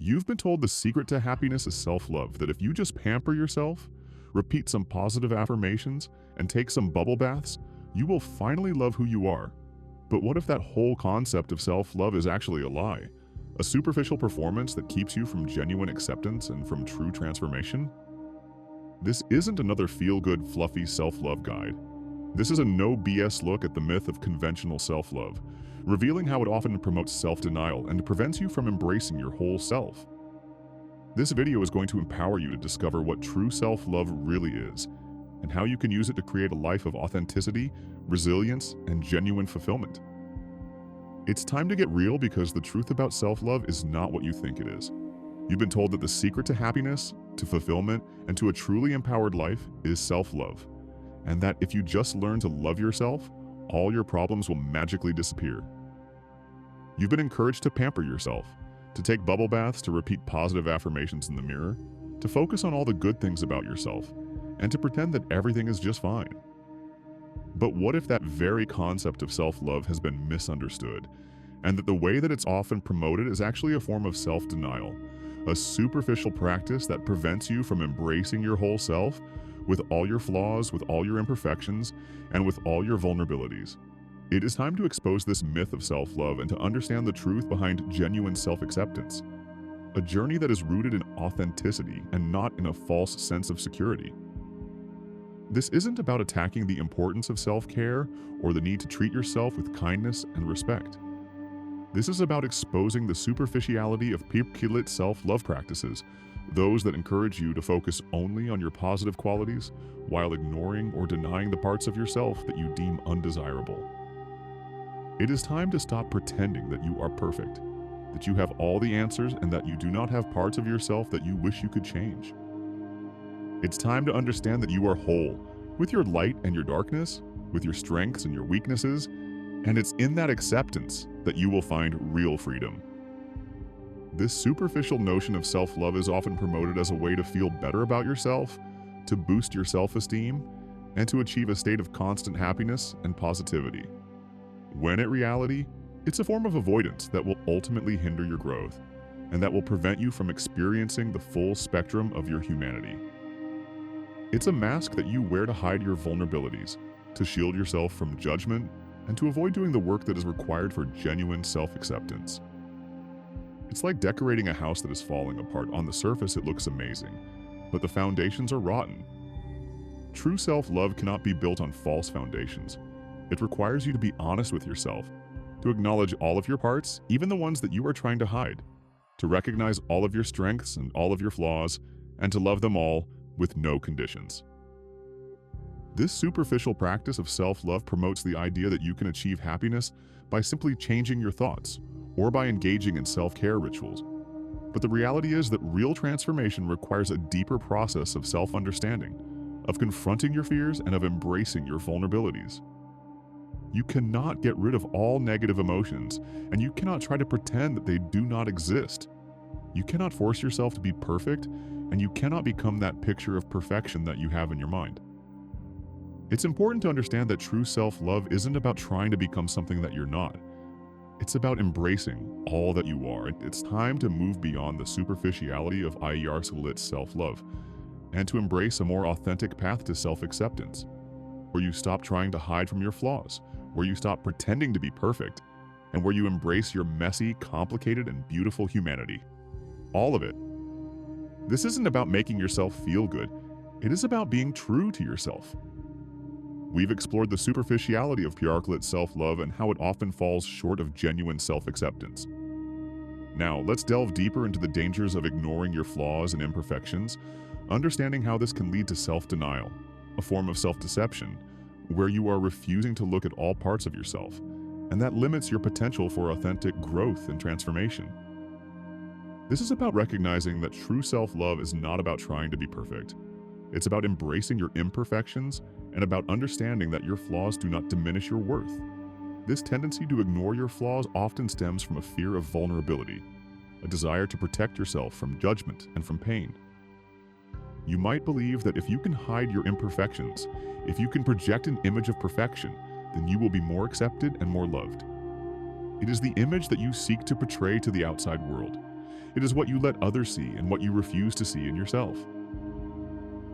You've been told the secret to happiness is self-love, that if you just pamper yourself, repeat some positive affirmations, and take some bubble baths, you will finally love who you are. But what if that whole concept of self-love is actually a lie? A superficial performance that keeps you from genuine acceptance and from true transformation? This isn't another feel-good, fluffy self-love guide. This is a no BS look at the myth of conventional self-love, revealing how it often promotes self-denial and prevents you from embracing your whole self. This video is going to empower you to discover what true self-love really is, and how you can use it to create a life of authenticity, resilience, and genuine fulfillment. It's time to get real, because the truth about self-love is not what you think it is. You've been told that the secret to happiness, to fulfillment, and to a truly empowered life is self-love, and that if you just learn to love yourself, all your problems will magically disappear. You've been encouraged to pamper yourself, to take bubble baths, to repeat positive affirmations in the mirror, to focus on all the good things about yourself, and to pretend that everything is just fine. But what if that very concept of self-love has been misunderstood, and that the way that it's often promoted is actually a form of self-denial, a superficial practice that prevents you from embracing your whole self, with all your flaws, with all your imperfections, and with all your vulnerabilities? It is time to expose this myth of self-love and to understand the truth behind genuine self-acceptance, a journey that is rooted in authenticity and not in a false sense of security. This isn't about attacking the importance of self-care or the need to treat yourself with kindness and respect. This is about exposing the superficiality of peak-lit self-love practices, those that encourage you to focus only on your positive qualities while ignoring or denying the parts of yourself that you deem undesirable. It is time to stop pretending that you are perfect, that you have all the answers, and that you do not have parts of yourself that you wish you could change. It's time to understand that you are whole, with your light and your darkness, with your strengths and your weaknesses, and it's in that acceptance that you will find real freedom. This superficial notion of self-love is often promoted as a way to feel better about yourself, to boost your self-esteem, and to achieve a state of constant happiness and positivity. When in reality, it's a form of avoidance that will ultimately hinder your growth, and that will prevent you from experiencing the full spectrum of your humanity. It's a mask that you wear to hide your vulnerabilities, to shield yourself from judgment, and to avoid doing the work that is required for genuine self-acceptance. It's like decorating a house that is falling apart. On the surface, it looks amazing, but the foundations are rotten. True self-love cannot be built on false foundations. It requires you to be honest with yourself, to acknowledge all of your parts, even the ones that you are trying to hide, to recognize all of your strengths and all of your flaws, and to love them all with no conditions. This superficial practice of self-love promotes the idea that you can achieve happiness by simply changing your thoughts or by engaging in self-care rituals. But the reality is that real transformation requires a deeper process of self-understanding, of confronting your fears, and of embracing your vulnerabilities. You cannot get rid of all negative emotions, and you cannot try to pretend that they do not exist. You cannot force yourself to be perfect, and you cannot become that picture of perfection that you have in your mind. It's important to understand that true self-love isn't about trying to become something that you're not. It's about embracing all that you are. It's time to move beyond the superficiality of lit self-love and to embrace a more authentic path to self-acceptance, where you stop trying to hide from your flaws, where you stop pretending to be perfect, and where you embrace your messy, complicated, and beautiful humanity. All of it. This isn't about making yourself feel good. It is about being true to yourself. We've explored the superficiality of lit self-love and how it often falls short of genuine self-acceptance. Now, let's delve deeper into the dangers of ignoring your flaws and imperfections, understanding how this can lead to self-denial, a form of self-deception, where you are refusing to look at all parts of yourself, and that limits your potential for authentic growth and transformation. This is about recognizing that true self-love is not about trying to be perfect. It's about embracing your imperfections and about understanding that your flaws do not diminish your worth. This tendency to ignore your flaws often stems from a fear of vulnerability, a desire to protect yourself from judgment and from pain. You might believe that if you can hide your imperfections, if you can project an image of perfection, then you will be more accepted and more loved. It is the image that you seek to portray to the outside world. It is what you let others see and what you refuse to see in yourself.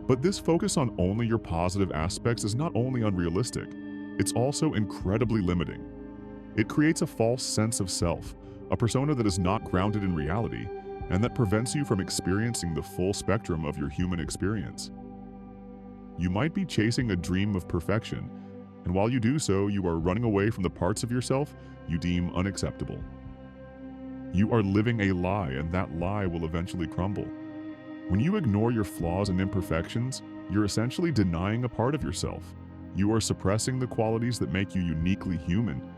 But this focus on only your positive aspects is not only unrealistic, it's also incredibly limiting. It creates a false sense of self, a persona that is not grounded in reality, and that prevents you from experiencing the full spectrum of your human experience. You might be chasing a dream of perfection, and while you do so, you are running away from the parts of yourself you deem unacceptable. You are living a lie, and that lie will eventually crumble. When you ignore your flaws and imperfections, you're essentially denying a part of yourself. You are suppressing the qualities that make you uniquely human,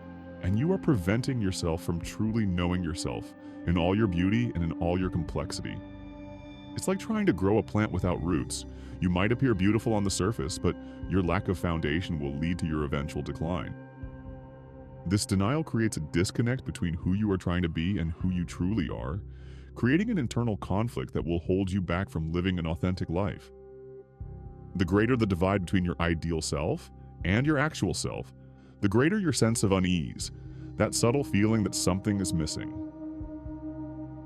and you are preventing yourself from truly knowing yourself in all your beauty and in all your complexity. It's like trying to grow a plant without roots. You might appear beautiful on the surface, but your lack of foundation will lead to your eventual decline. This denial creates a disconnect between who you are trying to be and who you truly are, creating an internal conflict that will hold you back from living an authentic life. The greater the divide between your ideal self and your actual self, the greater your sense of unease, that subtle feeling that something is missing.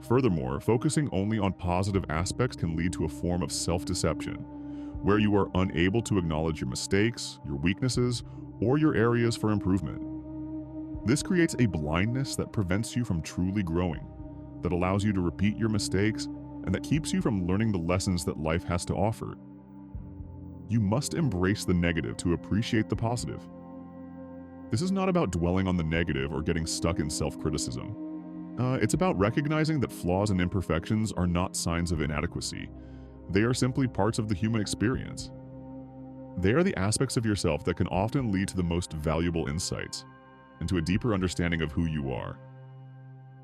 Furthermore, focusing only on positive aspects can lead to a form of self-deception, where you are unable to acknowledge your mistakes, your weaknesses, or your areas for improvement. This creates a blindness that prevents you from truly growing, that allows you to repeat your mistakes, and that keeps you from learning the lessons that life has to offer. You must embrace the negative to appreciate the positive. This is not about dwelling on the negative or getting stuck in self-criticism. It's about recognizing that flaws and imperfections are not signs of inadequacy. They are simply parts of the human experience. They are the aspects of yourself that can often lead to the most valuable insights and to a deeper understanding of who you are.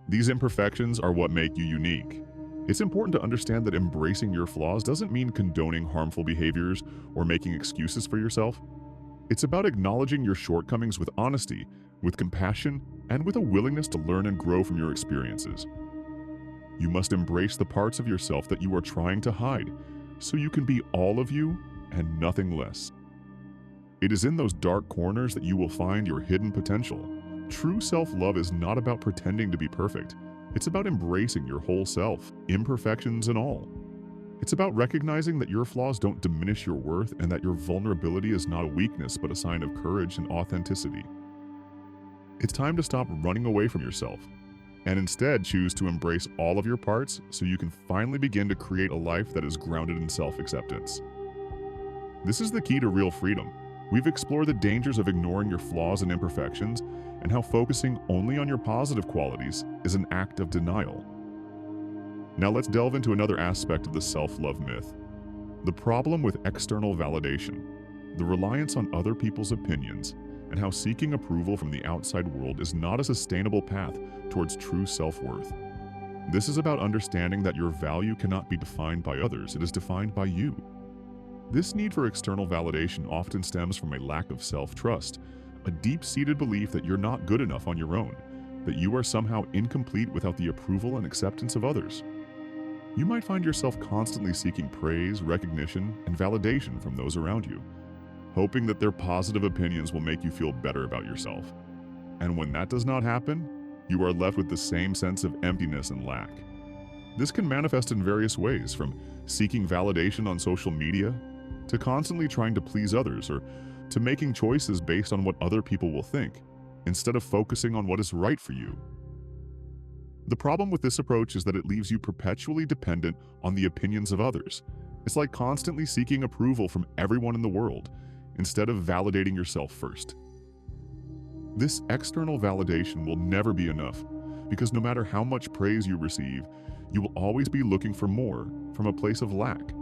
These imperfections are what make you unique. It's important to understand that embracing your flaws doesn't mean condoning harmful behaviors or making excuses for yourself. It's about acknowledging your shortcomings with honesty, with compassion, and with a willingness to learn and grow from your experiences. You must embrace the parts of yourself that you are trying to hide, so you can be all of you and nothing less. It is in those dark corners that you will find your hidden potential. True self-love is not about pretending to be perfect. It's about embracing your whole self, imperfections and all. It's about recognizing that your flaws don't diminish your worth and that your vulnerability is not a weakness but a sign of courage and authenticity. It's time to stop running away from yourself and instead choose to embrace all of your parts so you can finally begin to create a life that is grounded in self-acceptance. This is the key to real freedom. We've explored the dangers of ignoring your flaws and imperfections and how focusing only on your positive qualities is an act of denial. Now let's delve into another aspect of the self-love myth: the problem with external validation, the reliance on other people's opinions, and how seeking approval from the outside world is not a sustainable path towards true self-worth. This is about understanding that your value cannot be defined by others, it is defined by you. This need for external validation often stems from a lack of self-trust, a deep-seated belief that you're not good enough on your own, that you are somehow incomplete without the approval and acceptance of others. You might find yourself constantly seeking praise, recognition, and validation from those around you, hoping that their positive opinions will make you feel better about yourself. And when that does not happen, you are left with the same sense of emptiness and lack. This can manifest in various ways, from seeking validation on social media, to constantly trying to please others, or to making choices based on what other people will think, instead of focusing on what is right for you. The problem with this approach is that it leaves you perpetually dependent on the opinions of others. It's like constantly seeking approval from everyone in the world, instead of validating yourself first. This external validation will never be enough, because no matter how much praise you receive, you will always be looking for more from a place of lack.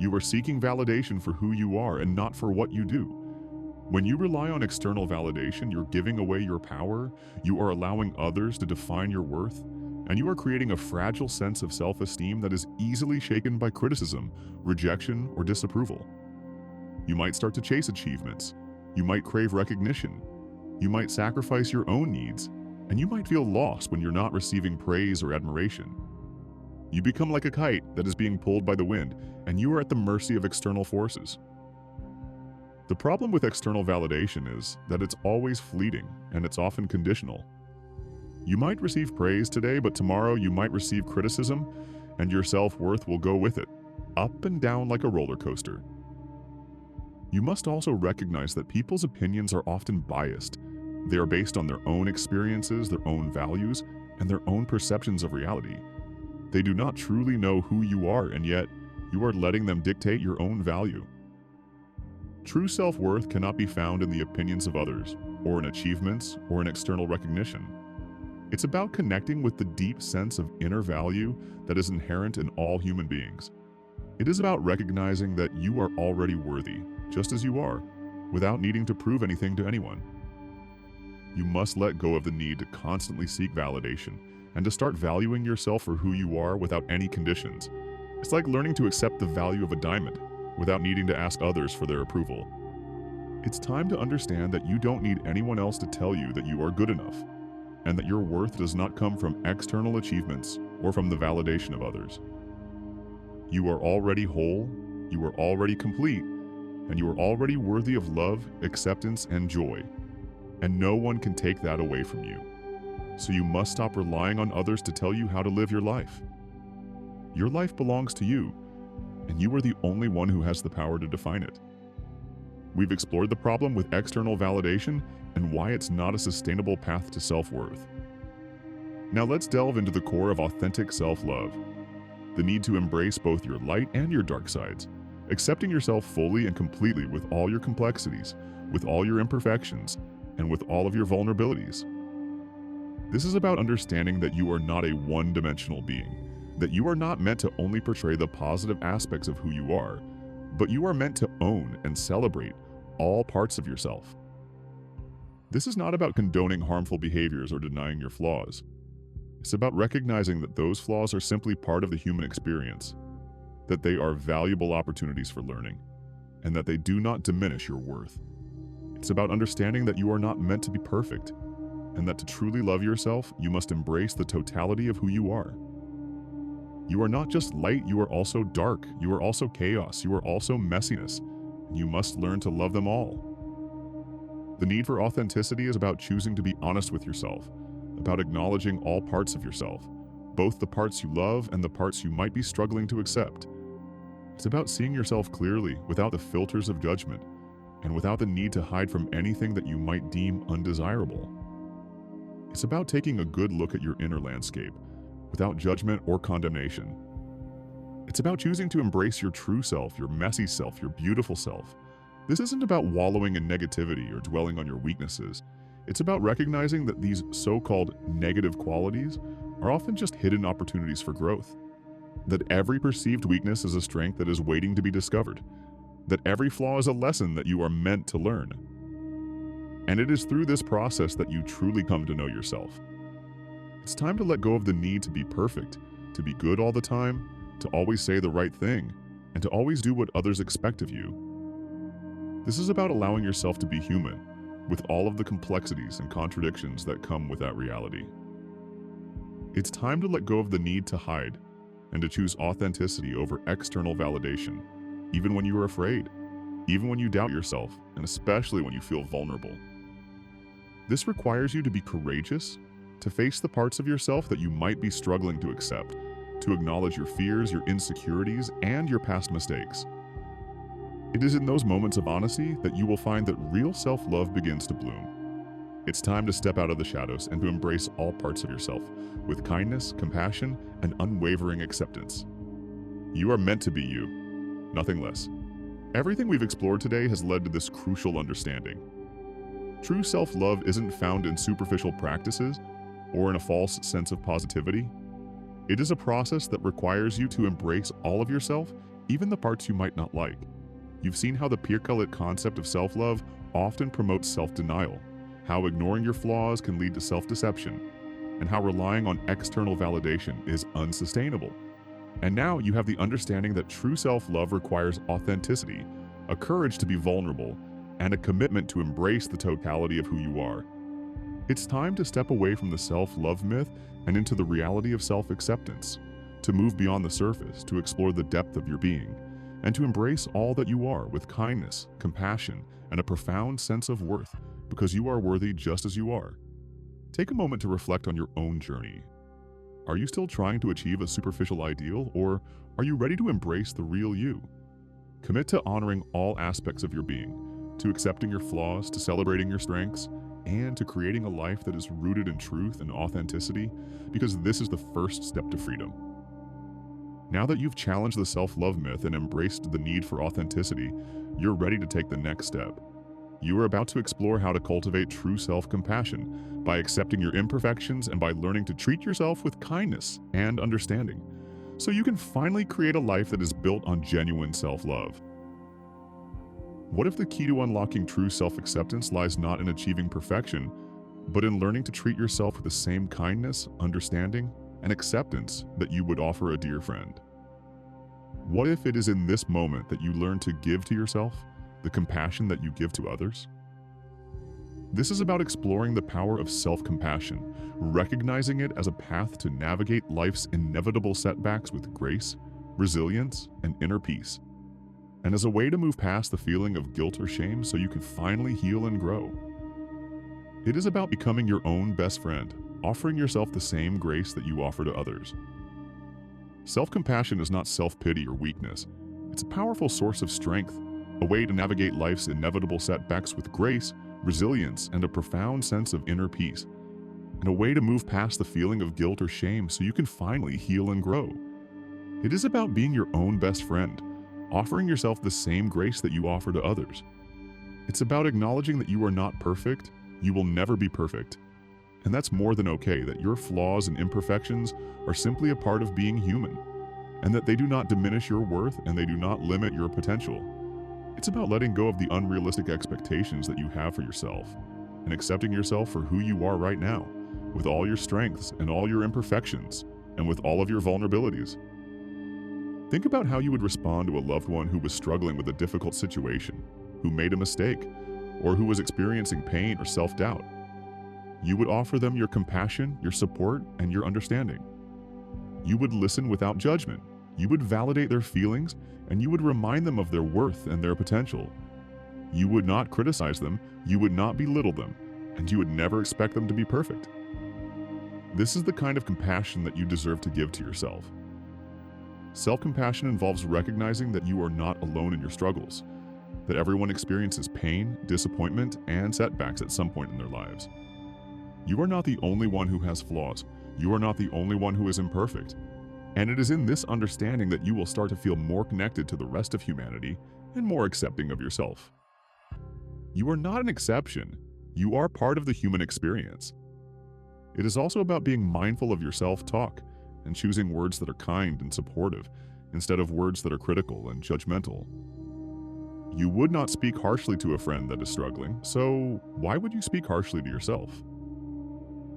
You are seeking validation for who you are and not for what you do. When you rely on external validation, you're giving away your power, you are allowing others to define your worth, and you are creating a fragile sense of self-esteem that is easily shaken by criticism, rejection, or disapproval. You might start to chase achievements, you might crave recognition, you might sacrifice your own needs, and you might feel lost when you're not receiving praise or admiration. You become like a kite that is being pulled by the wind, and you are at the mercy of external forces. The problem with external validation is that it's always fleeting and it's often conditional. You might receive praise today, but tomorrow you might receive criticism, and your self-worth will go with it, up and down like a roller coaster. You must also recognize that people's opinions are often biased. They are based on their own experiences, their own values, and their own perceptions of reality. They do not truly know who you are, and yet you are letting them dictate your own value. True self-worth cannot be found in the opinions of others, or in achievements, or in external recognition. It's about connecting with the deep sense of inner value that is inherent in all human beings. It is about recognizing that you are already worthy, just as you are, without needing to prove anything to anyone. You must let go of the need to constantly seek validation and to start valuing yourself for who you are without any conditions. It's like learning to accept the value of a diamond without needing to ask others for their approval. It's time to understand that you don't need anyone else to tell you that you are good enough, and that your worth does not come from external achievements or from the validation of others. You are already whole, you are already complete, and you are already worthy of love, acceptance, and joy, and no one can take that away from you. So you must stop relying on others to tell you how to live your life. Your life belongs to you, and you are the only one who has the power to define it. We've explored the problem with external validation and why it's not a sustainable path to self-worth. Now let's delve into the core of authentic self-love, the need to embrace both your light and your dark sides, accepting yourself fully and completely with all your complexities, with all your imperfections, and with all of your vulnerabilities. This is about understanding that you are not a one-dimensional being, that you are not meant to only portray the positive aspects of who you are, but you are meant to own and celebrate all parts of yourself. This is not about condoning harmful behaviors or denying your flaws. It's about recognizing that those flaws are simply part of the human experience, that they are valuable opportunities for learning, and that they do not diminish your worth. It's about understanding that you are not meant to be perfect, and that to truly love yourself, you must embrace the totality of who you are. You are not just light, you are also dark, you are also chaos, you are also messiness, and you must learn to love them all. The need for authenticity is about choosing to be honest with yourself, about acknowledging all parts of yourself, both the parts you love and the parts you might be struggling to accept. It's about seeing yourself clearly, without the filters of judgment, and without the need to hide from anything that you might deem undesirable. It's about taking a good look at your inner landscape, without judgment or condemnation. It's about choosing to embrace your true self, your messy self, your beautiful self. This isn't about wallowing in negativity or dwelling on your weaknesses. It's about recognizing that these so-called negative qualities are often just hidden opportunities for growth. That every perceived weakness is a strength that is waiting to be discovered. That every flaw is a lesson that you are meant to learn. And it is through this process that you truly come to know yourself. It's time to let go of the need to be perfect, to be good all the time, to always say the right thing, and to always do what others expect of you. This is about allowing yourself to be human, with all of the complexities and contradictions that come with that reality. It's time to let go of the need to hide, and to choose authenticity over external validation, even when you are afraid, even when you doubt yourself, and especially when you feel vulnerable. This requires you to be courageous, to face the parts of yourself that you might be struggling to accept, to acknowledge your fears, your insecurities, and your past mistakes. It is in those moments of honesty that you will find that real self-love begins to bloom. It's time to step out of the shadows and to embrace all parts of yourself with kindness, compassion, and unwavering acceptance. You are meant to be you, nothing less. Everything we've explored today has led to this crucial understanding. True self-love isn't found in superficial practices or in a false sense of positivity. It is a process that requires you to embrace all of yourself, even the parts you might not like. You've seen how the peer-cut concept of self-love often promotes self-denial, how ignoring your flaws can lead to self-deception, and how relying on external validation is unsustainable. And now you have the understanding that true self-love requires authenticity, a courage to be vulnerable, and a commitment to embrace the totality of who you are. It's time to step away from the self-love myth and into the reality of self-acceptance, to move beyond the surface, to explore the depth of your being, and to embrace all that you are with kindness, compassion, and a profound sense of worth, because you are worthy just as you are. Take a moment to reflect on your own journey. Are you still trying to achieve a superficial ideal, or are you ready to embrace the real you? Commit to honoring all aspects of your being, to accepting your flaws, to celebrating your strengths, and to creating a life that is rooted in truth and authenticity, because this is the first step to freedom. Now that you've challenged the self-love myth and embraced the need for authenticity, you're ready to take the next step. You are about to explore how to cultivate true self-compassion by accepting your imperfections and by learning to treat yourself with kindness and understanding, so you can finally create a life that is built on genuine self-love. What if the key to unlocking true self-acceptance lies not in achieving perfection, but in learning to treat yourself with the same kindness, understanding, and acceptance that you would offer a dear friend? What if it is in this moment that you learn to give to yourself the compassion that you give to others? This is about exploring the power of self-compassion, recognizing it as a path to navigate life's inevitable setbacks with grace, resilience, and inner peace, and as a way to move past the feeling of guilt or shame so you can finally heal and grow. It is about becoming your own best friend, offering yourself the same grace that you offer to others. Self-compassion is not self-pity or weakness. It's a powerful source of strength, a way to navigate life's inevitable setbacks with grace, resilience, and a profound sense of inner peace, and a way to move past the feeling of guilt or shame so you can finally heal and grow. It is about being your own best friend, offering yourself the same grace that you offer to others. It's about acknowledging that you are not perfect, you will never be perfect, and that's more than okay, that your flaws and imperfections are simply a part of being human, and that they do not diminish your worth and they do not limit your potential. It's about letting go of the unrealistic expectations that you have for yourself and accepting yourself for who you are right now, with all your strengths and all your imperfections and with all of your vulnerabilities. Think about how you would respond to a loved one who was struggling with a difficult situation, who made a mistake, or who was experiencing pain or self-doubt. You would offer them your compassion, your support, and your understanding. You would listen without judgment. You would validate their feelings, and you would remind them of their worth and their potential. You would not criticize them, you would not belittle them, and you would never expect them to be perfect. This is the kind of compassion that you deserve to give to yourself. Self-compassion involves recognizing that you are not alone in your struggles, that everyone experiences pain, disappointment, and setbacks at some point in their lives. You are not the only one who has flaws. You are not the only one who is imperfect. And it is in this understanding that you will start to feel more connected to the rest of humanity and more accepting of yourself. You are not an exception. You are part of the human experience. It is also about being mindful of your self-talk and choosing words that are kind and supportive instead of words that are critical and judgmental. You would not speak harshly to a friend that is struggling, so why would you speak harshly to yourself?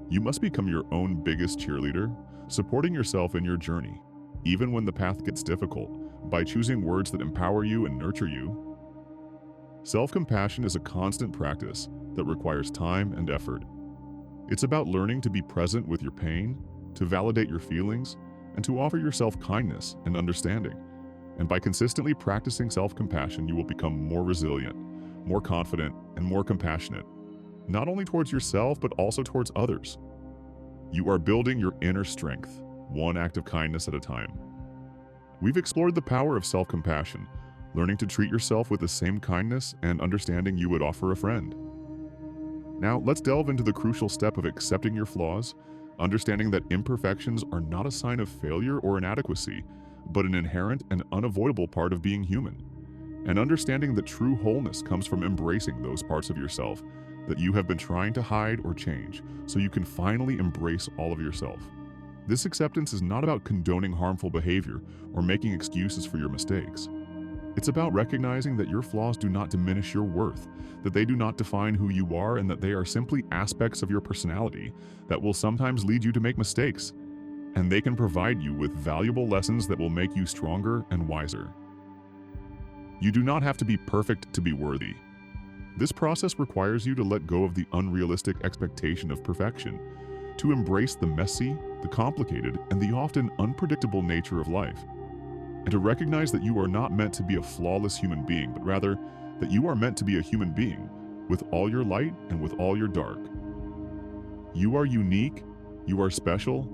You must become your own biggest cheerleader, supporting yourself in your journey, even when the path gets difficult, by choosing words that empower you and nurture you. Self-compassion is a constant practice that requires time and effort. It's about learning to be present with your pain, to validate your feelings, and to offer yourself kindness and understanding. And by consistently practicing self-compassion, you will become more resilient, more confident, and more compassionate, not only towards yourself, but also towards others. You are building your inner strength, one act of kindness at a time. We've explored the power of self-compassion, learning to treat yourself with the same kindness and understanding you would offer a friend. Now, let's delve into the crucial step of accepting your flaws, understanding that imperfections are not a sign of failure or inadequacy, but an inherent and unavoidable part of being human, and understanding that true wholeness comes from embracing those parts of yourself that you have been trying to hide or change, so you can finally embrace all of yourself. This acceptance is not about condoning harmful behavior or making excuses for your mistakes. It's about recognizing that your flaws do not diminish your worth, that they do not define who you are, and that they are simply aspects of your personality that will sometimes lead you to make mistakes, and they can provide you with valuable lessons that will make you stronger and wiser. You do not have to be perfect to be worthy. This process requires you to let go of the unrealistic expectation of perfection, to embrace the messy, the complicated, and the often unpredictable nature of life, and to recognize that you are not meant to be a flawless human being, but rather that you are meant to be a human being with all your light and with all your dark. You are unique, you are special,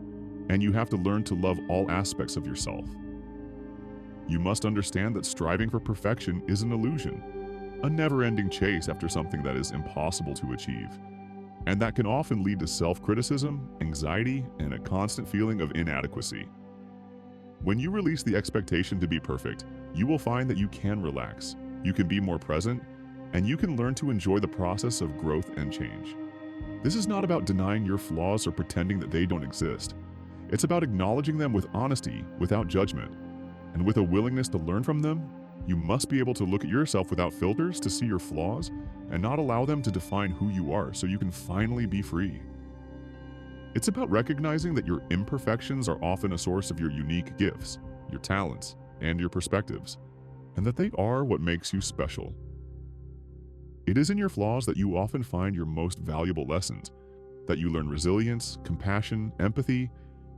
and you have to learn to love all aspects of yourself. You must understand that striving for perfection is an illusion, a never-ending chase after something that is impossible to achieve, and that can often lead to self-criticism, anxiety, and a constant feeling of inadequacy. When you release the expectation to be perfect, you will find that you can relax, you can be more present, and you can learn to enjoy the process of growth and change. This is not about denying your flaws or pretending that they don't exist. It's about acknowledging them with honesty, without judgment. And with a willingness to learn from them, you must be able to look at yourself without filters to see your flaws and not allow them to define who you are so you can finally be free. It's about recognizing that your imperfections are often a source of your unique gifts, your talents, and your perspectives, and that they are what makes you special. It is in your flaws that you often find your most valuable lessons, that you learn resilience, compassion, empathy,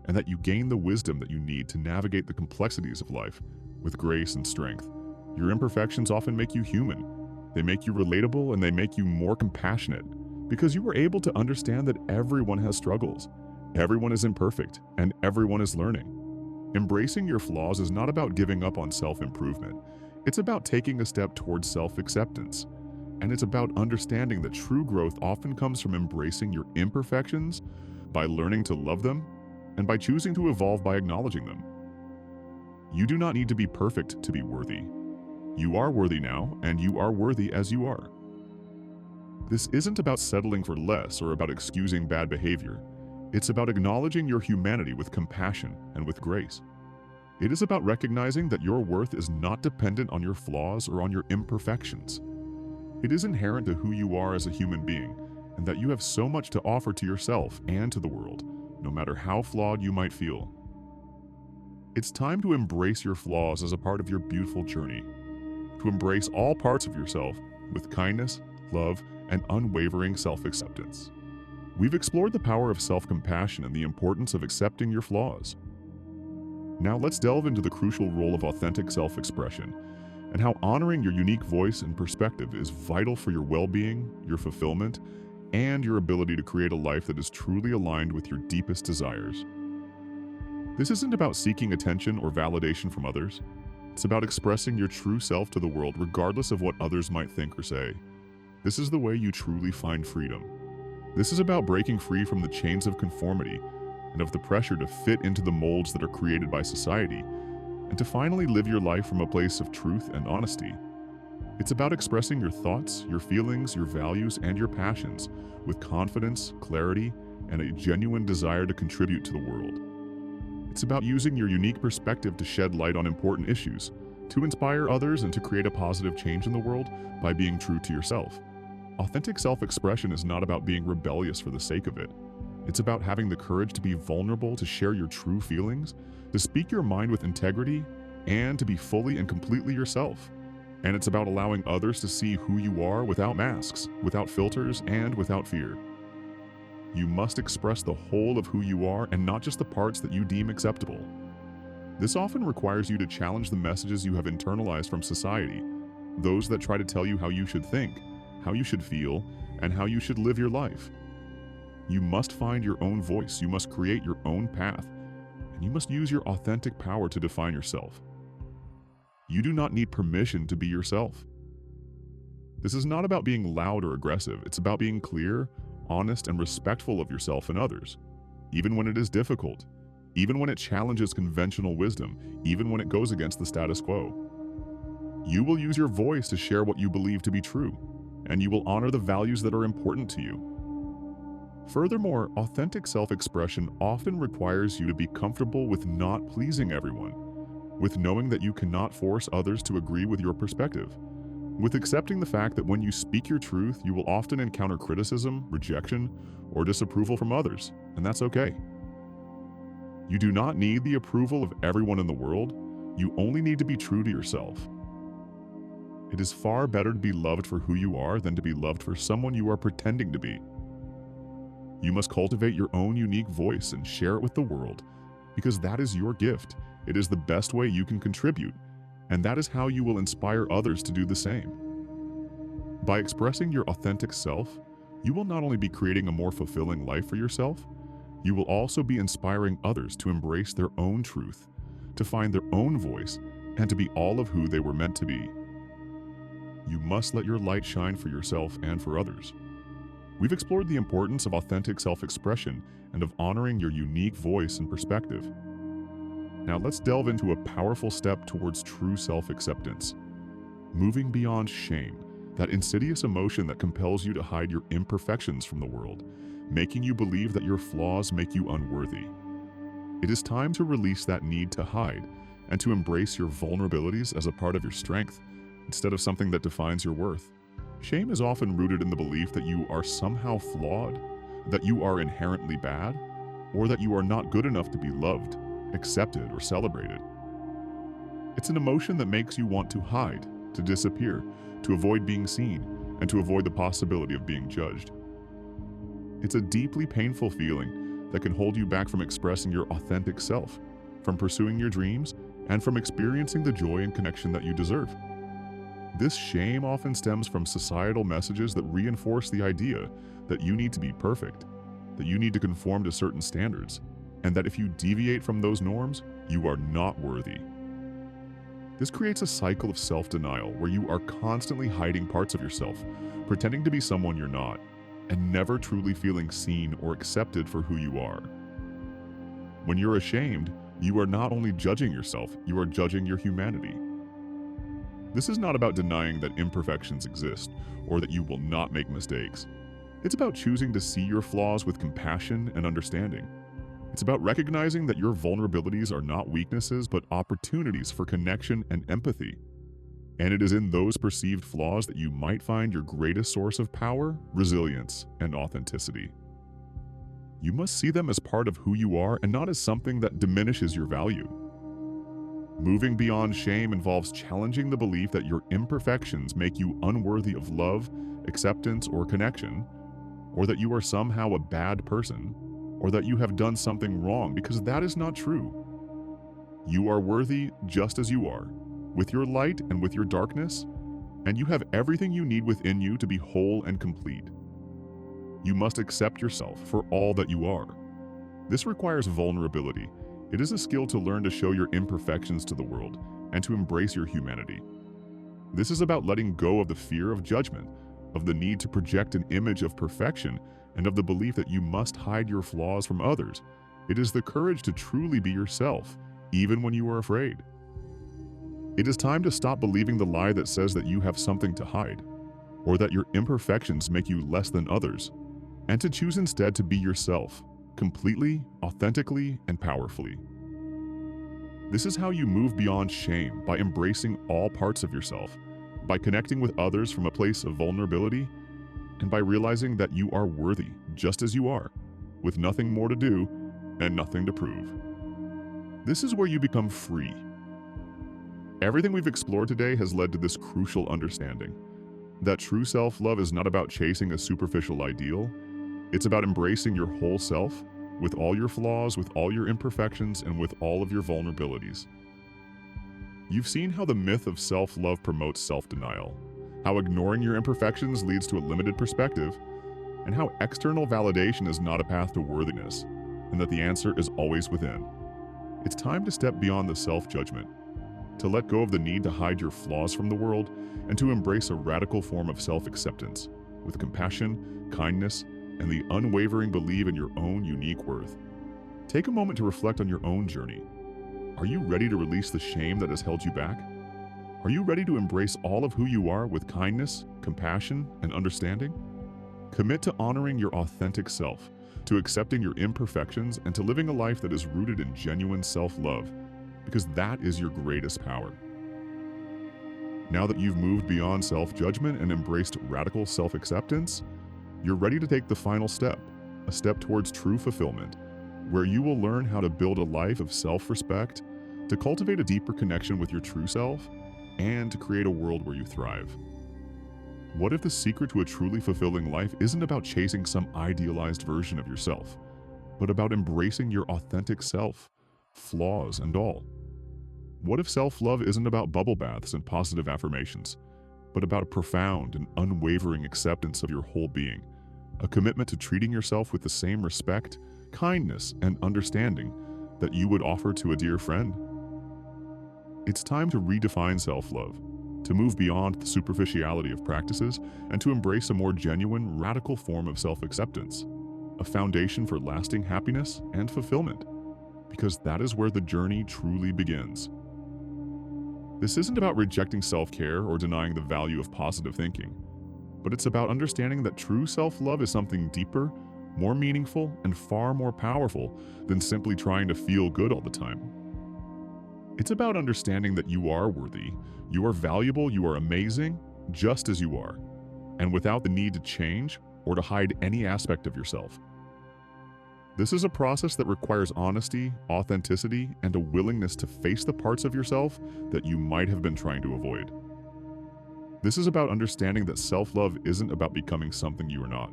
and that you gain the wisdom that you need to navigate the complexities of life with grace and strength. Your imperfections often make you human. They make you relatable and they make you more compassionate because you are able to understand that everyone has struggles, everyone is imperfect, and everyone is learning. Embracing your flaws is not about giving up on self-improvement. It's about taking a step towards self-acceptance. And it's about understanding that true growth often comes from embracing your imperfections, by learning to love them, and by choosing to evolve by acknowledging them. You do not need to be perfect to be worthy. You are worthy now, and you are worthy as you are. This isn't about settling for less or about excusing bad behavior. It's about acknowledging your humanity with compassion and with grace. It is about recognizing that your worth is not dependent on your flaws or on your imperfections. It is inherent to who you are as a human being, and that you have so much to offer to yourself and to the world, no matter how flawed you might feel. It's time to embrace your flaws as a part of your beautiful journey, to embrace all parts of yourself with kindness, love, and unwavering self-acceptance. We've explored the power of self-compassion and the importance of accepting your flaws. Now let's delve into the crucial role of authentic self-expression, and how honoring your unique voice and perspective is vital for your well-being, your fulfillment, and your ability to create a life that is truly aligned with your deepest desires. This isn't about seeking attention or validation from others. It's about expressing your true self to the world regardless of what others might think or say. This is the way you truly find freedom. This is about breaking free from the chains of conformity and of the pressure to fit into the molds that are created by society, and to finally live your life from a place of truth and honesty. It's about expressing your thoughts, your feelings, your values, and your passions with confidence, clarity, and a genuine desire to contribute to the world. It's about using your unique perspective to shed light on important issues, to inspire others, and to create a positive change in the world by being true to yourself. Authentic self-expression is not about being rebellious for the sake of it. It's about having the courage to be vulnerable, to share your true feelings, to speak your mind with integrity, and to be fully and completely yourself. And it's about allowing others to see who you are without masks, without filters, and without fear. You must express the whole of who you are and not just the parts that you deem acceptable. This often requires you to challenge the messages you have internalized from society, those that try to tell you how you should think, how you should feel, and how you should live your life. You must find your own voice, you must create your own path, and you must use your authentic power to define yourself. You do not need permission to be yourself. This is not about being loud or aggressive. It's about being clear, honest, and respectful of yourself and others, even when it is difficult, even when it challenges conventional wisdom, even when it goes against the status quo. You will use your voice to share what you believe to be true, and you will honor the values that are important to you. Furthermore, authentic self-expression often requires you to be comfortable with not pleasing everyone, with knowing that you cannot force others to agree with your perspective, with accepting the fact that when you speak your truth, you will often encounter criticism, rejection, or disapproval from others, and that's okay. You do not need the approval of everyone in the world. You only need to be true to yourself. It is far better to be loved for who you are than to be loved for someone you are pretending to be. You must cultivate your own unique voice and share it with the world, because that is your gift. It is the best way you can contribute, and that is how you will inspire others to do the same. By expressing your authentic self, You will not only be creating a more fulfilling life for yourself, you will also be inspiring others to embrace their own truth, to find their own voice, and to be all of who they were meant to be. You must let your light shine for yourself and for others. We've explored the importance of authentic self-expression and of honoring your unique voice and perspective. Now let's delve into a powerful step towards true self-acceptance. Moving beyond shame, that insidious emotion that compels you to hide your imperfections from the world, making you believe that your flaws make you unworthy. It is time to release that need to hide and to embrace your vulnerabilities as a part of your strength, instead of something that defines your worth. Shame is often rooted in the belief that you are somehow flawed, that you are inherently bad, or that you are not good enough to be loved, accepted, or celebrated. It's an emotion that makes you want to hide, to disappear, to avoid being seen, and to avoid the possibility of being judged. It's a deeply painful feeling that can hold you back from expressing your authentic self, from pursuing your dreams, and from experiencing the joy and connection that you deserve. This shame often stems from societal messages that reinforce the idea that you need to be perfect, that you need to conform to certain standards, and that if you deviate from those norms, you are not worthy. This creates a cycle of self-denial where you are constantly hiding parts of yourself, pretending to be someone you're not, and never truly feeling seen or accepted for who you are. When you're ashamed, you are not only judging yourself, you are judging your humanity. This is not about denying that imperfections exist or that you will not make mistakes. It's about choosing to see your flaws with compassion and understanding. It's about recognizing that your vulnerabilities are not weaknesses but opportunities for connection and empathy. And it is in those perceived flaws that you might find your greatest source of power, resilience, and authenticity. You must see them as part of who you are and not as something that diminishes your value. Moving beyond shame involves challenging the belief that your imperfections make you unworthy of love, acceptance, or connection, or that you are somehow a bad person, or that you have done something wrong, because that is not true. You are worthy just as you are, with your light and with your darkness, and you have everything you need within you to be whole and complete. You must accept yourself for all that you are. This requires vulnerability. It is a skill to learn to show your imperfections to the world and to embrace your humanity. This is about letting go of the fear of judgment, of the need to project an image of perfection, and of the belief that you must hide your flaws from others. It is the courage to truly be yourself, even when you are afraid. It is time to stop believing the lie that says that you have something to hide, or that your imperfections make you less than others, and to choose instead to be yourself, completely, authentically, and powerfully. This is how you move beyond shame, by embracing all parts of yourself, by connecting with others from a place of vulnerability, and by realizing that you are worthy just as you are, with nothing more to do and nothing to prove. This is where you become free. Everything we've explored today has led to this crucial understanding that true self-love is not about chasing a superficial ideal. It's about embracing your whole self, with all your flaws, with all your imperfections, and with all of your vulnerabilities. You've seen how the myth of self-love promotes self-denial, how ignoring your imperfections leads to a limited perspective, and how external validation is not a path to worthiness, and that the answer is always within. It's time to step beyond the self-judgment, to let go of the need to hide your flaws from the world, and to embrace a radical form of self-acceptance, with compassion, kindness, and the unwavering belief in your own unique worth. Take a moment to reflect on your own journey. Are you ready to release the shame that has held you back? Are you ready to embrace all of who you are with kindness, compassion, and understanding? Commit to honoring your authentic self, to accepting your imperfections, and to living a life that is rooted in genuine self-love, because that is your greatest power. Now that you've moved beyond self-judgment and embraced radical self-acceptance, you're ready to take the final step, a step towards true fulfillment, where you will learn how to build a life of self-respect, to cultivate a deeper connection with your true self, and to create a world where you thrive. What if the secret to a truly fulfilling life isn't about chasing some idealized version of yourself, but about embracing your authentic self, flaws and all? What if self-love isn't about bubble baths and positive affirmations, but about a profound and unwavering acceptance of your whole being, a commitment to treating yourself with the same respect, kindness, and understanding that you would offer to a dear friend. It's time to redefine self-love, to move beyond the superficiality of practices and to embrace a more genuine, radical form of self-acceptance, a foundation for lasting happiness and fulfillment, because that is where the journey truly begins. This isn't about rejecting self-care or denying the value of positive thinking, but it's about understanding that true self-love is something deeper, more meaningful, and far more powerful than simply trying to feel good all the time. It's about understanding that you are worthy, you are valuable, you are amazing, just as you are, and without the need to change or to hide any aspect of yourself. This is a process that requires honesty, authenticity, and a willingness to face the parts of yourself that you might have been trying to avoid. This is about understanding that self-love isn't about becoming something you are not.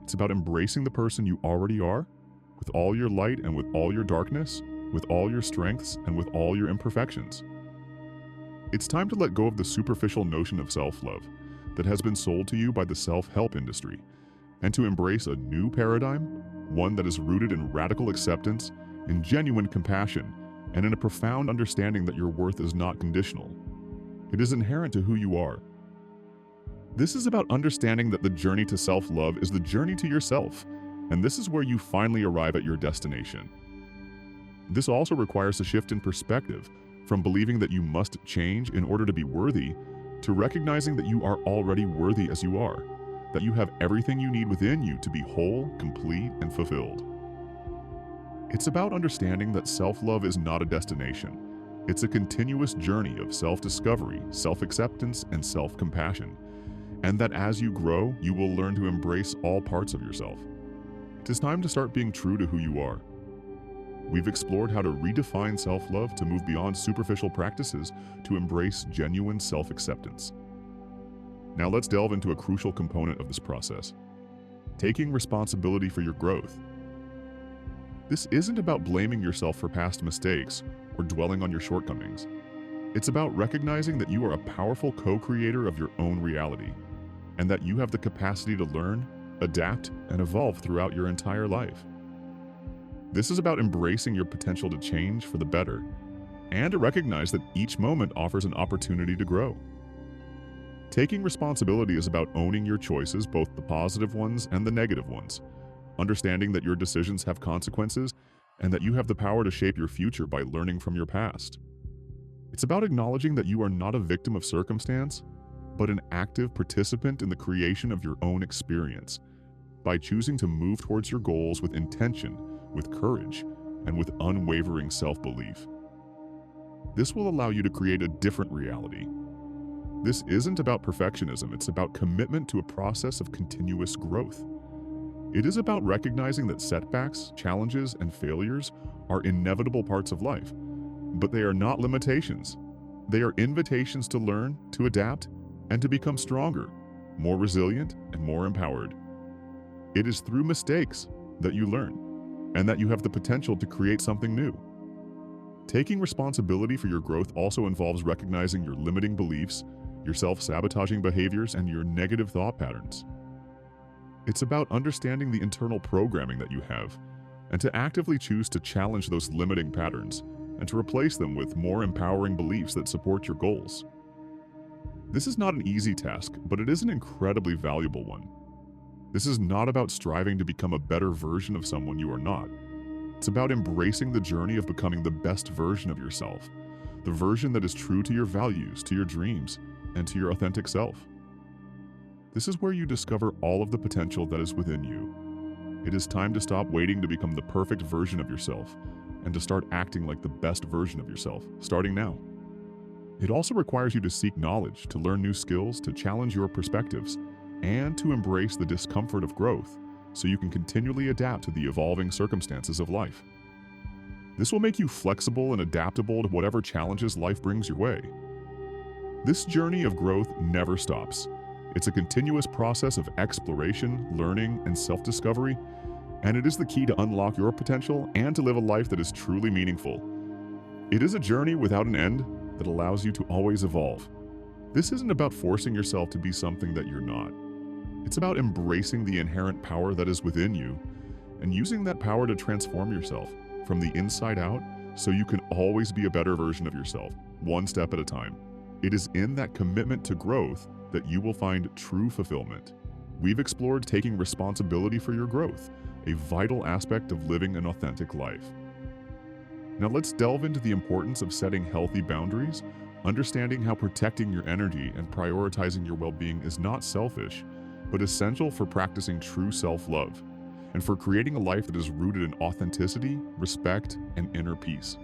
It's about embracing the person you already are, with all your light and with all your darkness, with all your strengths and with all your imperfections. It's time to let go of the superficial notion of self-love that has been sold to you by the self-help industry, and to embrace a new paradigm, one that is rooted in radical acceptance, in genuine compassion, and in a profound understanding that your worth is not conditional. It is inherent to who you are. This is about understanding that the journey to self-love is the journey to yourself, and this is where you finally arrive at your destination. This also requires a shift in perspective, from believing that you must change in order to be worthy, to recognizing that you are already worthy as you are, that you have everything you need within you to be whole, complete, and fulfilled. It's about understanding that self-love is not a destination. It's a continuous journey of self-discovery, self-acceptance, and self-compassion, and that as you grow, you will learn to embrace all parts of yourself. It is time to start being true to who you are. We've explored how to redefine self-love, to move beyond superficial practices, to embrace genuine self-acceptance. Now let's delve into a crucial component of this process: taking responsibility for your growth. This isn't about blaming yourself for past mistakes or dwelling on your shortcomings. It's about recognizing that you are a powerful co-creator of your own reality, and that you have the capacity to learn, adapt, and evolve throughout your entire life. This is about embracing your potential to change for the better, and to recognize that each moment offers an opportunity to grow. Taking responsibility is about owning your choices, both the positive ones and the negative ones, understanding that your decisions have consequences and that you have the power to shape your future by learning from your past. It's about acknowledging that you are not a victim of circumstance, but an active participant in the creation of your own experience, by choosing to move towards your goals with intention, with courage, and with unwavering self-belief. This will allow you to create a different reality. This isn't about perfectionism, it's about commitment to a process of continuous growth. It is about recognizing that setbacks, challenges, and failures are inevitable parts of life, but they are not limitations. They are invitations to learn, to adapt, and to become stronger, more resilient, and more empowered. It is through mistakes that you learn, and that you have the potential to create something new. Taking responsibility for your growth also involves recognizing your limiting beliefs, your self-sabotaging behaviors, and your negative thought patterns. It's about understanding the internal programming that you have, and to actively choose to challenge those limiting patterns, and to replace them with more empowering beliefs that support your goals. This is not an easy task, but it is an incredibly valuable one. This is not about striving to become a better version of someone you are not. It's about embracing the journey of becoming the best version of yourself, the version that is true to your values, to your dreams, and to your authentic self. This is where you discover all of the potential that is within you. It is time to stop waiting to become the perfect version of yourself, and to start acting like the best version of yourself, starting now. It also requires you to seek knowledge, to learn new skills, to challenge your perspectives, and to embrace the discomfort of growth, so you can continually adapt to the evolving circumstances of life. This will make you flexible and adaptable to whatever challenges life brings your way. This journey of growth never stops. It's a continuous process of exploration, learning, and self-discovery, and it is the key to unlock your potential and to live a life that is truly meaningful. It is a journey without an end that allows you to always evolve. This isn't about forcing yourself to be something that you're not. It's about embracing the inherent power that is within you and using that power to transform yourself from the inside out so you can always be a better version of yourself, one step at a time. It is in that commitment to growth that you will find true fulfillment. We've explored taking responsibility for your growth, a vital aspect of living an authentic life. Now let's delve into the importance of setting healthy boundaries, understanding how protecting your energy and prioritizing your well-being is not selfish, but essential for practicing true self-love, and for creating a life that is rooted in authenticity, respect, and inner peace.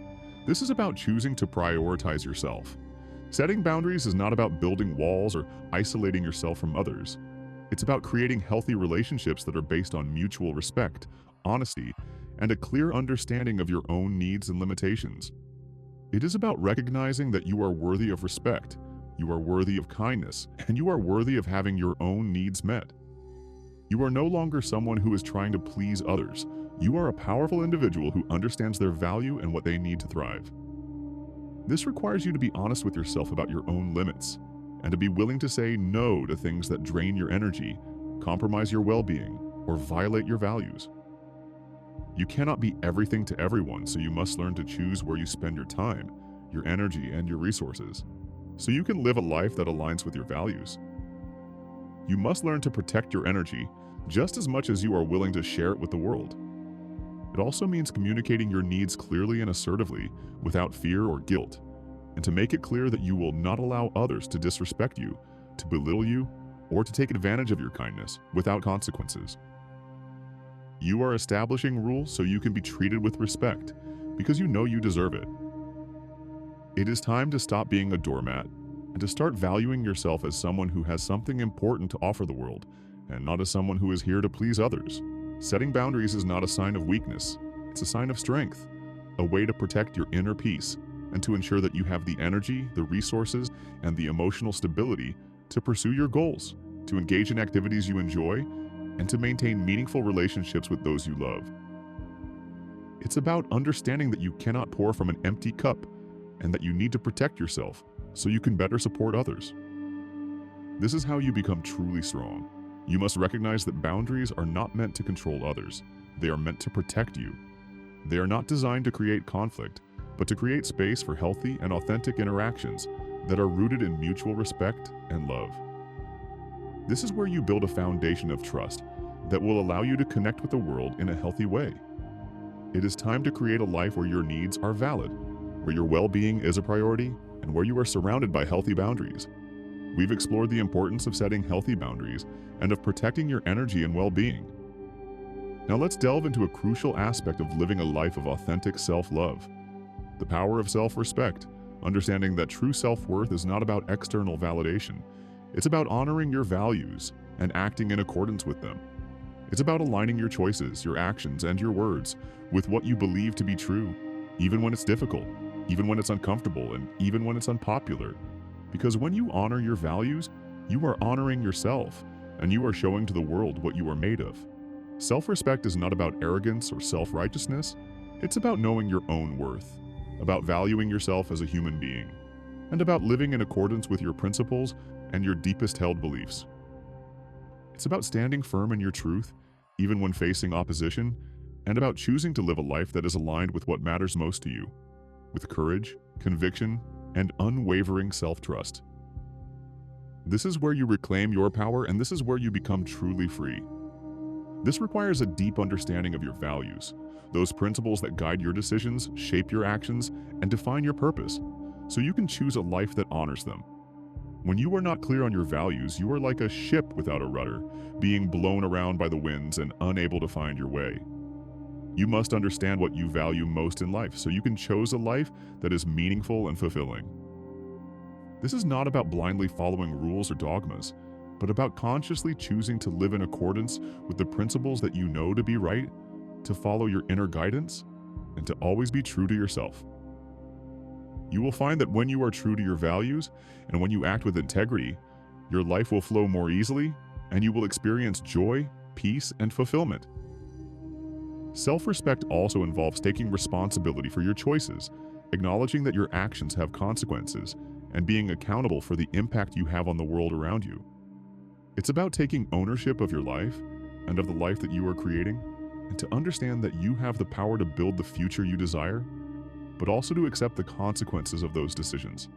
This is about choosing to prioritize yourself. Setting boundaries is not about building walls or isolating yourself from others. It's about creating healthy relationships that are based on mutual respect, honesty, and a clear understanding of your own needs and limitations. It is about recognizing that you are worthy of respect, you are worthy of kindness, and you are worthy of having your own needs met. You are no longer someone who is trying to please others. You are a powerful individual who understands their value and what they need to thrive. This requires you to be honest with yourself about your own limits, and to be willing to say no to things that drain your energy, compromise your well-being, or violate your values. You cannot be everything to everyone, so you must learn to choose where you spend your time, your energy, and your resources, so you can live a life that aligns with your values. You must learn to protect your energy just as much as you are willing to share it with the world. It also means communicating your needs clearly and assertively, without fear or guilt, and to make it clear that you will not allow others to disrespect you, to belittle you, or to take advantage of your kindness without consequences. You are establishing rules so you can be treated with respect, because you know you deserve it. It is time to stop being a doormat and to start valuing yourself as someone who has something important to offer the world, and not as someone who is here to please others. Setting boundaries is not a sign of weakness, it's a sign of strength, a way to protect your inner peace and to ensure that you have the energy, the resources, and the emotional stability to pursue your goals, to engage in activities you enjoy, and to maintain meaningful relationships with those you love. It's about understanding that you cannot pour from an empty cup and that you need to protect yourself so you can better support others. This is how you become truly strong. You must recognize that boundaries are not meant to control others. They are meant to protect you. They are not designed to create conflict, but to create space for healthy and authentic interactions that are rooted in mutual respect and love. This is where you build a foundation of trust that will allow you to connect with the world in a healthy way. It is time to create a life where your needs are valid, where your well-being is a priority, and where you are surrounded by healthy boundaries. We've explored the importance of setting healthy boundaries and of protecting your energy and well-being. Now let's delve into a crucial aspect of living a life of authentic self-love: the power of self-respect, understanding that true self-worth is not about external validation. It's about honoring your values and acting in accordance with them. It's about aligning your choices, your actions, and your words with what you believe to be true, even when it's difficult, even when it's uncomfortable, and even when it's unpopular. Because when you honor your values, you are honoring yourself, and you are showing to the world what you are made of. Self-respect is not about arrogance or self-righteousness. It's about knowing your own worth, about valuing yourself as a human being, and about living in accordance with your principles and your deepest held beliefs. It's about standing firm in your truth, even when facing opposition, and about choosing to live a life that is aligned with what matters most to you, with courage, conviction, and unwavering self-trust. This is where you reclaim your power, and this is where you become truly free. This requires a deep understanding of your values, those principles that guide your decisions, shape your actions, and define your purpose, so you can choose a life that honors them. When you are not clear on your values, you are like a ship without a rudder, being blown around by the winds and unable to find your way. You must understand what you value most in life so you can choose a life that is meaningful and fulfilling. This is not about blindly following rules or dogmas, but about consciously choosing to live in accordance with the principles that you know to be right, to follow your inner guidance, and to always be true to yourself. You will find that when you are true to your values and when you act with integrity, your life will flow more easily and you will experience joy, peace, and fulfillment. Self-respect also involves taking responsibility for your choices, acknowledging that your actions have consequences, and being accountable for the impact you have on the world around you. It's about taking ownership of your life and of the life that you are creating, and to understand that you have the power to build the future you desire, but also to accept the consequences of those decisions.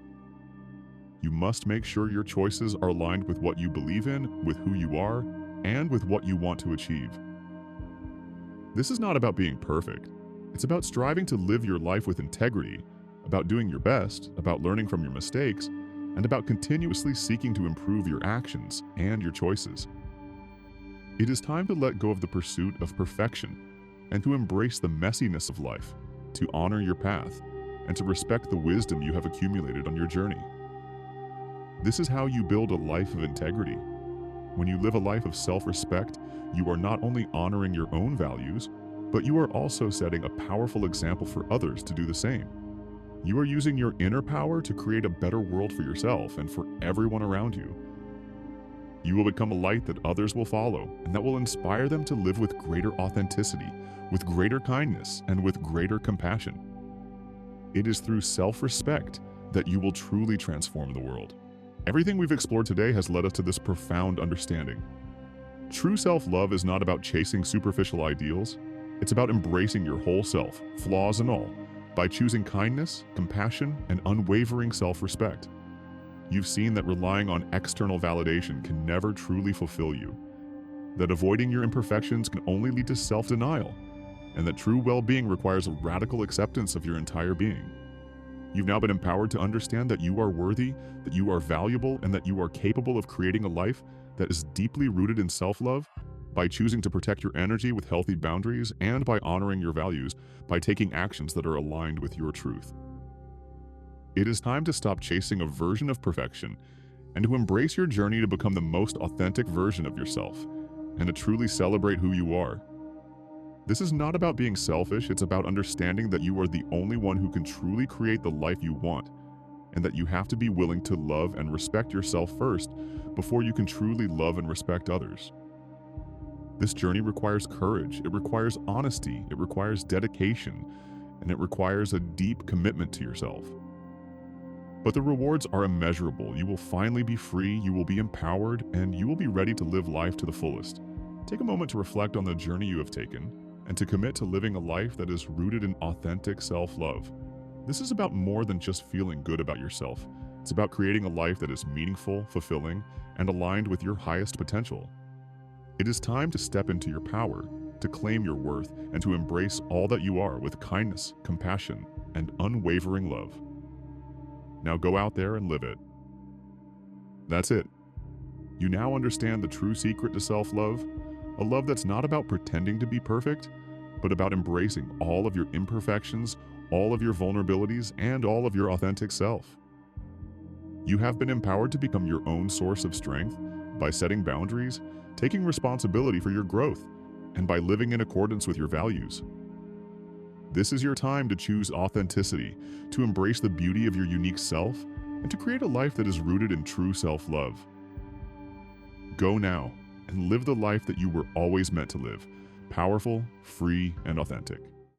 You must make sure your choices are aligned with what you believe in, with who you are, and with what you want to achieve. This is not about being perfect. It's about striving to live your life with integrity, about doing your best, about learning from your mistakes, and about continuously seeking to improve your actions and your choices. It is time to let go of the pursuit of perfection and to embrace the messiness of life, to honor your path, and to respect the wisdom you have accumulated on your journey. This is how you build a life of integrity. When you live a life of self-respect, you are not only honoring your own values, but you are also setting a powerful example for others to do the same. You are using your inner power to create a better world for yourself and for everyone around you. You will become a light that others will follow, and that will inspire them to live with greater authenticity, with greater kindness, and with greater compassion. It is through self-respect that you will truly transform the world. Everything we've explored today has led us to this profound understanding. True self-love is not about chasing superficial ideals. It's about embracing your whole self, flaws and all, by choosing kindness, compassion, and unwavering self-respect. You've seen that relying on external validation can never truly fulfill you, that avoiding your imperfections can only lead to self-denial, and that true well-being requires a radical acceptance of your entire being. You've now been empowered to understand that you are worthy, that you are valuable, and that you are capable of creating a life that is deeply rooted in self-love, by choosing to protect your energy with healthy boundaries, and by honoring your values by taking actions that are aligned with your truth. It is time to stop chasing a version of perfection and to embrace your journey to become the most authentic version of yourself and to truly celebrate who you are. This is not about being selfish, it's about understanding that you are the only one who can truly create the life you want, and that you have to be willing to love and respect yourself first before you can truly love and respect others. This journey requires courage, it requires honesty, it requires dedication, and it requires a deep commitment to yourself. But the rewards are immeasurable. You will finally be free, you will be empowered, and you will be ready to live life to the fullest. Take a moment to reflect on the journey you have taken and to commit to living a life that is rooted in authentic self-love. This is about more than just feeling good about yourself. It's about creating a life that is meaningful, fulfilling, and aligned with your highest potential. It is time to step into your power, to claim your worth, and to embrace all that you are with kindness, compassion, and unwavering love. Now go out there and live it. That's it. You now understand the true secret to self-love, a love that's not about pretending to be perfect, but about embracing all of your imperfections, all of your vulnerabilities, and all of your authentic self. You have been empowered to become your own source of strength by setting boundaries, taking responsibility for your growth, and by living in accordance with your values. This is your time to choose authenticity, to embrace the beauty of your unique self, and to create a life that is rooted in true self-love. Go now and live the life that you were always meant to live, powerful, free, and authentic.